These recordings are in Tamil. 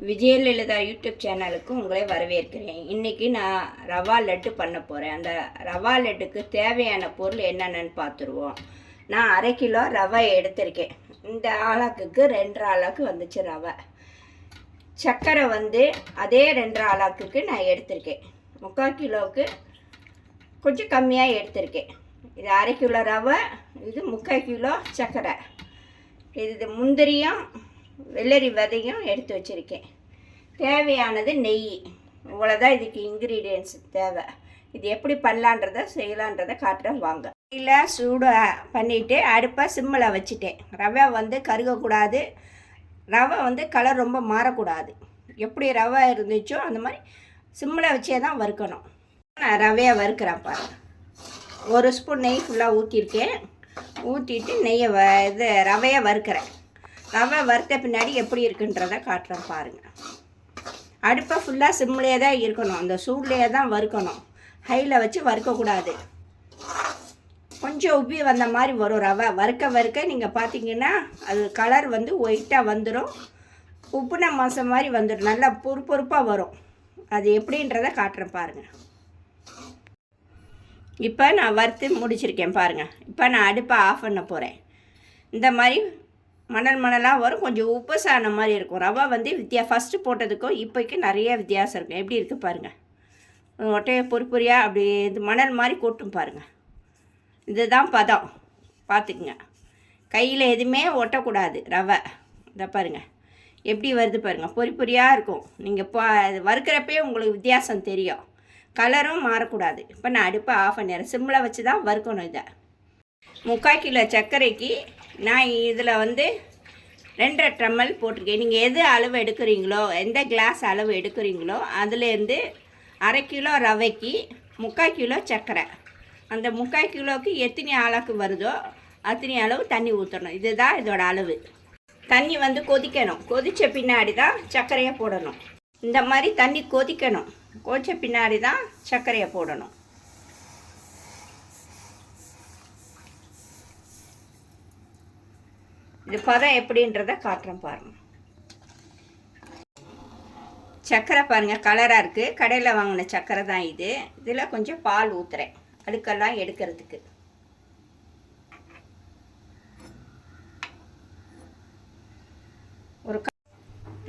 விஜயலலிதா யூடியூப் சேனலுக்கு உங்களை வரவேற்கிறேன். இன்றைக்கி நான் ரவா லட்டு பண்ண போகிறேன். அந்த ரவா லட்டுக்கு தேவையான பொருள் என்னென்னு பார்த்துருவோம். நான் 1/2 கிலோ ரவை எடுத்திருக்கேன். இந்த ஆளாக்குக்கு 2 ஆளாக்கு வந்துச்சு ரவை. சர்க்கரை அதே 2 ஆளாக்குக்கு நான் எடுத்திருக்கேன். 3/4 கிலோவுக்கு கொஞ்சம் கம்மியாக எடுத்திருக்கேன். இது 1/2 கிலோ ரவை, இது 3/4 கிலோ சர்க்கரை. இது முந்திரியும் வெள்ளரி விதையும் எடுத்து வச்சுருக்கேன். தேவையானது நெய். இவ்வளோதான் இதுக்கு இன்க்ரீடியன்ட்ஸ் தேவை. இது எப்படி பண்ணலான்றதை செய்யலான்றதை காட்டுறேன் வாங்க. நெய்யில் சூடு பண்ணிவிட்டு அடுப்பை சிம்மில் வச்சுட்டேன். ரவை கருகக்கூடாது, ரவை கலர் ரொம்ப மாறக்கூடாது. எப்படி ரவை இருந்துச்சோ அந்த மாதிரி சிம்மில் வச்சே தான் வறுக்கணும். நான் ரவையை வறுக்கிறேன் பாருங்கள். 1 ஸ்பூன் நெய் ஃபுல்லாக ஊற்றிருக்கேன். ஊற்றிட்டு ரவையை வறுக்கிறேன். ரவை வறுத்த பின்னாடி எப்படி இருக்குன்றதை காட்டுறேன் பாருங்கள். அடுப்பை ஃபுல்லாக சிம்லேயே தான் இருக்கணும், அந்த சூட்லேயே தான் வறுக்கணும். ஹையில் வச்சு வறுக்கக்கூடாது. கொஞ்சம் உப்பி வந்த மாதிரி வரும் ரவை. வறுக்க நீங்கள் பார்த்தீங்கன்னா அது கலர் ஒயிட்டாக வந்துடும். உப்புன மாதம் மாதிரி வந்துடும், நல்லா பொறுப்பாக வரும். அது எப்படின்றதை காட்டுறேன் பாருங்கள். இப்போ நான் வறுத்து முடிச்சிருக்கேன் பாருங்கள். இப்போ நான் அடுப்பை ஆஃப் பண்ண போகிறேன். இந்த மாதிரி மணலாக வரும், கொஞ்சம் உப்பு சாணம் மாதிரி இருக்கும். ரவை ஃபஸ்ட்டு போட்டதுக்கும் இப்போக்கு நிறைய வித்தியாசம் இருக்கும். எப்படி இருக்குது பாருங்கள். ஒட்டையை பொறியாக அப்படி இது மணல் மாதிரி கொட்டும் பாருங்கள். இதுதான் பதம், பார்த்துக்குங்க. கையில் எதுவுமே ஒட்டக்கூடாது ரவை. இதை பாருங்கள் எப்படி வருது பாருங்கள், பொறியாக இருக்கும். நீங்கள் வறுக்கிறப்பே உங்களுக்கு வித்தியாசம் தெரியும். கலரும் மாறக்கூடாது. இப்போ நான் அடுப்பை ஆஃப் பண்ணிடுறேன். சிம்மில் வச்சு தான் வறுக்கணும். இதை 3/4 கிலோ சர்க்கரைக்கு நான் இதில் 2.5 டம்ளர் போட்டிருக்கேன். நீங்கள் எது அளவு எடுக்கிறீங்களோ, எந்த கிளாஸ் அளவு எடுக்கிறீங்களோ அதுலேருந்து 1/2 கிலோ ரவைக்கு 3/4 கிலோ சர்க்கரை. அந்த 3/4 கிலோவுக்கு எத்தனை ஆளாக்கு வருதோ அத்தனை அளவு தண்ணி ஊற்றணும். இதுதான் இதோட அளவு. தண்ணி கொதிக்கணும். கொதித்த பின்னாடி தான் சர்க்கரையை போடணும். இந்த மாதிரி தண்ணி கொதிக்கணும். கொதித்த பின்னாடி தான் சர்க்கரையை போடணும். இது பதம் எப்படின்றத காட்டுறேன் பாருங்கள். சர்க்கரை பாருங்கள் கலராக இருக்குது. கடையில் வாங்கின சர்க்கரை தான் இது. இதில் கொஞ்சம் பால் ஊற்றுறேன் அடுக்கெல்லாம் எடுக்கிறதுக்கு.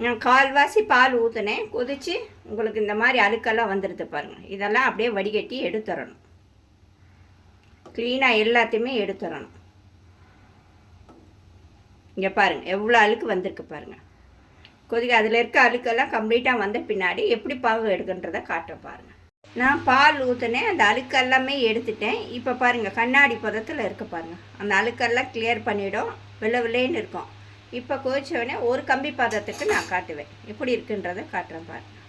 நான் 1/4 பால் ஊற்றினேன். கொதித்து உங்களுக்கு இந்த மாதிரி அழுக்கெல்லாம் வந்துடுது பாருங்கள். இதெல்லாம் அப்படியே வடிகட்டி எடுத்துடணும். க்ளீனாக எல்லாத்தையுமே எடுத்துடணும். இங்கே பாருங்கள் எவ்வளோ அழுக்கு வந்திருக்கு பாருங்கள். அதில் இருக்க அழுக்கெல்லாம் கம்ப்ளீட்டாக வந்த பின்னாடி எப்படி பாகு எடுக்குன்றதை காட்டுற பாருங்கள். நான் பால் ஊற்றினேன், அந்த அழுக்கு எல்லாமே எடுத்துட்டேன். இப்போ பாருங்கள் கண்ணாடி பதத்தில் இருக்க பாருங்கள். அந்த அழுக்கெல்லாம் கிளியர் பண்ணிவிடும், வெள்ளைன்னு இருக்கும். இப்போ கொதிச்சோடனே ஒரு கம்பி பதத்துக்கு நான் காட்டுவேன். எப்படி இருக்குன்றதை காட்டுறேன் பாருங்கள்.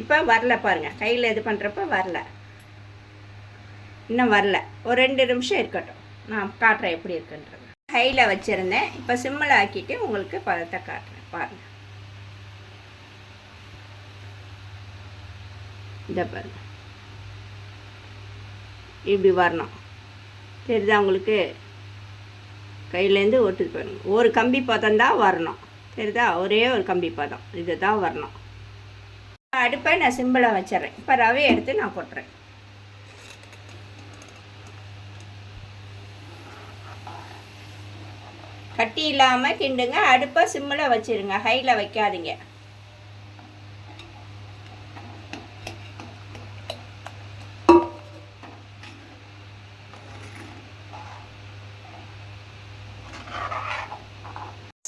இப்போ வரல பாருங்கள், கையில் இது பண்ணுறப்ப வரல, இன்னும் வரல. ஒரு 2 நிமிஷம் இருக்கட்டும், நான் காட்டுறேன் எப்படி இருக்குன்றது. ஹையில் வச்சுருந்தேன், இப்போ சிம்மில் ஆக்கிட்டு உங்களுக்கு பதத்தை காட்டுறேன் பாருங்கள். இதை பாருங்கள் இப்படி வரணும். தெரியுதா உங்களுக்கு? கையிலேருந்து ஒட்டுது பாருங்கள். ஒரு கம்பி பதம் தான் வரணும். தெரியுதா? ஒரே ஒரு கம்பி பதம் இது தான் வரணும். அடுப்பை நான் சிம்பிளாக வச்சிட்றேன். இப்போ ரவையை எடுத்து நான் கொட்டுறேன். கட்டி இல்லாமல் கிண்டுங்க. அடுப்பை சிம்மில் வச்சுருங்க, ஹையில் வைக்காதீங்க.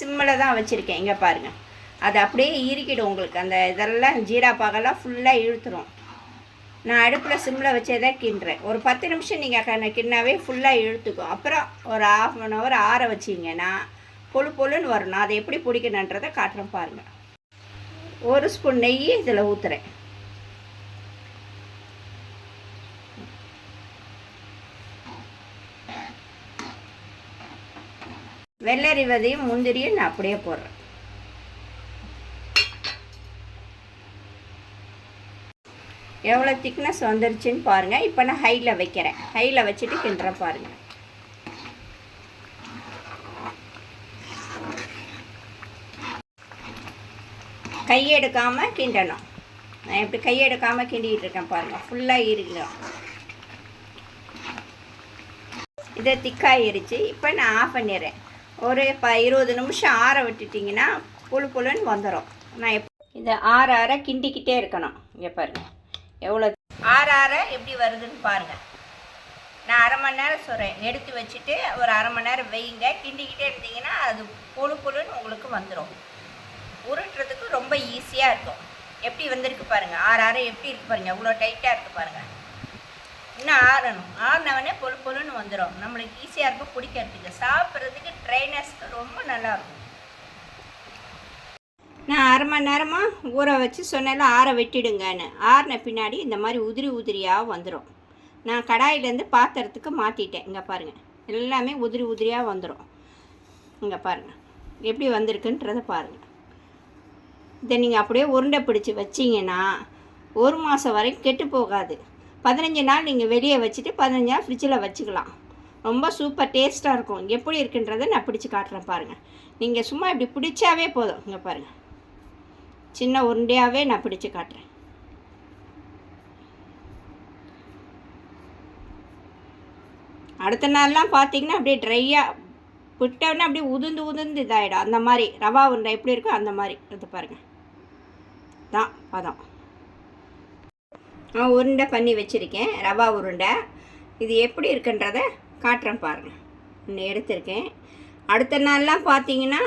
சிம்மில் தான் வச்சுருக்கேன். இங்கே பாருங்கள், அது அப்படியே இறுக்கிடும் உங்களுக்கு. அந்த இதெல்லாம் ஜீரா பாகெல்லாம் ஃபுல்லாக இழுத்துரும். நான் அடுப்பில் சிம்மில் வச்சே தான் கிண்டுறேன். ஒரு 10 நிமிஷம் நீங்கள் கிண்ணாவே ஃபுல்லாக இழுத்துக்கும். அப்புறம் ஒரு 1/2 hour ஆற வச்சிங்கன்னா பொழுன்னு வரணும். அதை எப்படி பிடிக்கணுன்றதை காட்டுறேன் பாருங்கள். 1 ஸ்பூன் நெய் இதில் ஊற்றுறேன். வெள்ளரி விதையும் முந்திரியும் நான் அப்படியே போடுறேன். எவ்வளோ திக்னஸ் வந்துருச்சுன்னு பாருங்கள். இப்போ நான் ஹையில் வைக்கிறேன். ஹையில் வச்சுட்டு கிண்டுறேன் பாருங்கள். கையெடுக்காமல் கிண்டணும். நான் இப்படி கையெடுக்காமல் கிண்டிகிட்டு இருக்கேன் பாருங்கள். ஃபுல்லாக இருக்கணும். இதை திக்காயிருச்சு. இப்போ நான் ஆஃப் பண்ணிடுறேன். ஒரு 20 நிமிஷம் ஆற விட்டுட்டிங்கன்னா புழுன்னு வந்துடும். நான் இதை ஆற கிண்டிக்கிட்டே இருக்கணும். இங்கே பாருங்கள் எவ்வளோ ஆற எப்படி வருதுன்னு பாருங்கள். நான் அரை மணி நேரம் சொல்கிறேன். எடுத்து வச்சுட்டு ஒரு அரை மணி நேரம் வைங்க. கிண்டிக்கிட்டே இருந்தீங்கன்னா அது புழுன்னு உங்களுக்கு வந்துடும். உருட்டுறதுக்கு ரொம்ப ஈஸியாக இருக்கும். எப்படி வந்திருக்கு பாருங்கள். ஆற எப்படி இருக்குது பாருங்கள். எவ்வளோ டைட்டாக இருக்குது பாருங்கள். இன்னும் ஆறணும். ஆறினவனே பொழுன்னு வந்துடும். நம்மளுக்கு ஈஸியாக இருக்கும் பிடிக்கிறதுக்கு. சாப்பிட்றதுக்கு ட்ரைனஸ்க்கு ரொம்ப நல்லாயிருக்கும். நான் அரை மணி நேரமாக ஊற வச்சு சொன்னாலும் ஆற விட்டுடுங்கன்னு. ஆறின பின்னாடி இந்த மாதிரி உதிரியாக வந்துடும். நான் கடாயிலேருந்து பாத்திரத்துக்கு மாற்றிட்டேன். இங்கே பாருங்கள் எல்லாமே உதிரியாக வந்துடும். இங்கே பாருங்கள் எப்படி வந்திருக்குன்றதை பாருங்கள். இதை நீங்கள் அப்படியே உருண்டை பிடிச்சி வச்சிங்கன்னா 1 மாதம் வரைக்கும் கெட்டு போகாது. 15 நாள் நீங்கள் வெளியே வச்சுட்டு 15 நாள் ஃப்ரிட்ஜில் வச்சுக்கலாம். ரொம்ப சூப்பர் டேஸ்ட்டாக இருக்கும். எப்படி இருக்குன்றதை நான் பிடிச்சி காட்டுறேன் பாருங்கள். நீங்கள் சும்மா இப்படி பிடிச்சாவே போதும். இங்கே பாருங்கள் சின்ன உருண்டையாகவே நான் பிடிச்சி காட்டுறேன். அடுத்த நாள்லாம் பார்த்தீங்கன்னா அப்படியே ட்ரையாக விட்டோன்னே அப்படியே உதிர்ந்து இதாகிடும். அந்த மாதிரி ரவா உருண்டை எப்படி இருக்கோ அந்த மாதிரி இது பாருங்கள் தான் பதம். நான் உருண்டை பண்ணி வச்சுருக்கேன் ரவா உருண்டை. இது எப்படி இருக்குன்றதை காட்டுறேன் பாருங்கள். ஒன்று எடுத்திருக்கேன். அடுத்த நாள்லாம் பார்த்தீங்கன்னா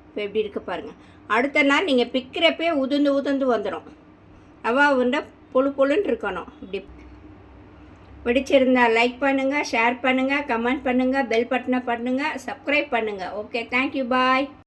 இப்போ எப்படி இருக்குது பாருங்கள். அடுத்த நாள் நீங்கள் பிக்கிறப்பே உதிர்ந்து வந்துடும். ரவா உருண்டை பொழுன்னு இருக்கணும். இப்படி பிடிச்சிருந்தால் லைக் பண்ணுங்கள், ஷேர் பண்ணுங்கள், கமெண்ட் பண்ணுங்கள், பெல் பட்டனை பண்ணுங்கள், சப்ஸ்கிரைப் பண்ணுங்கள். ஓகே, தேங்க்யூ, பாய்.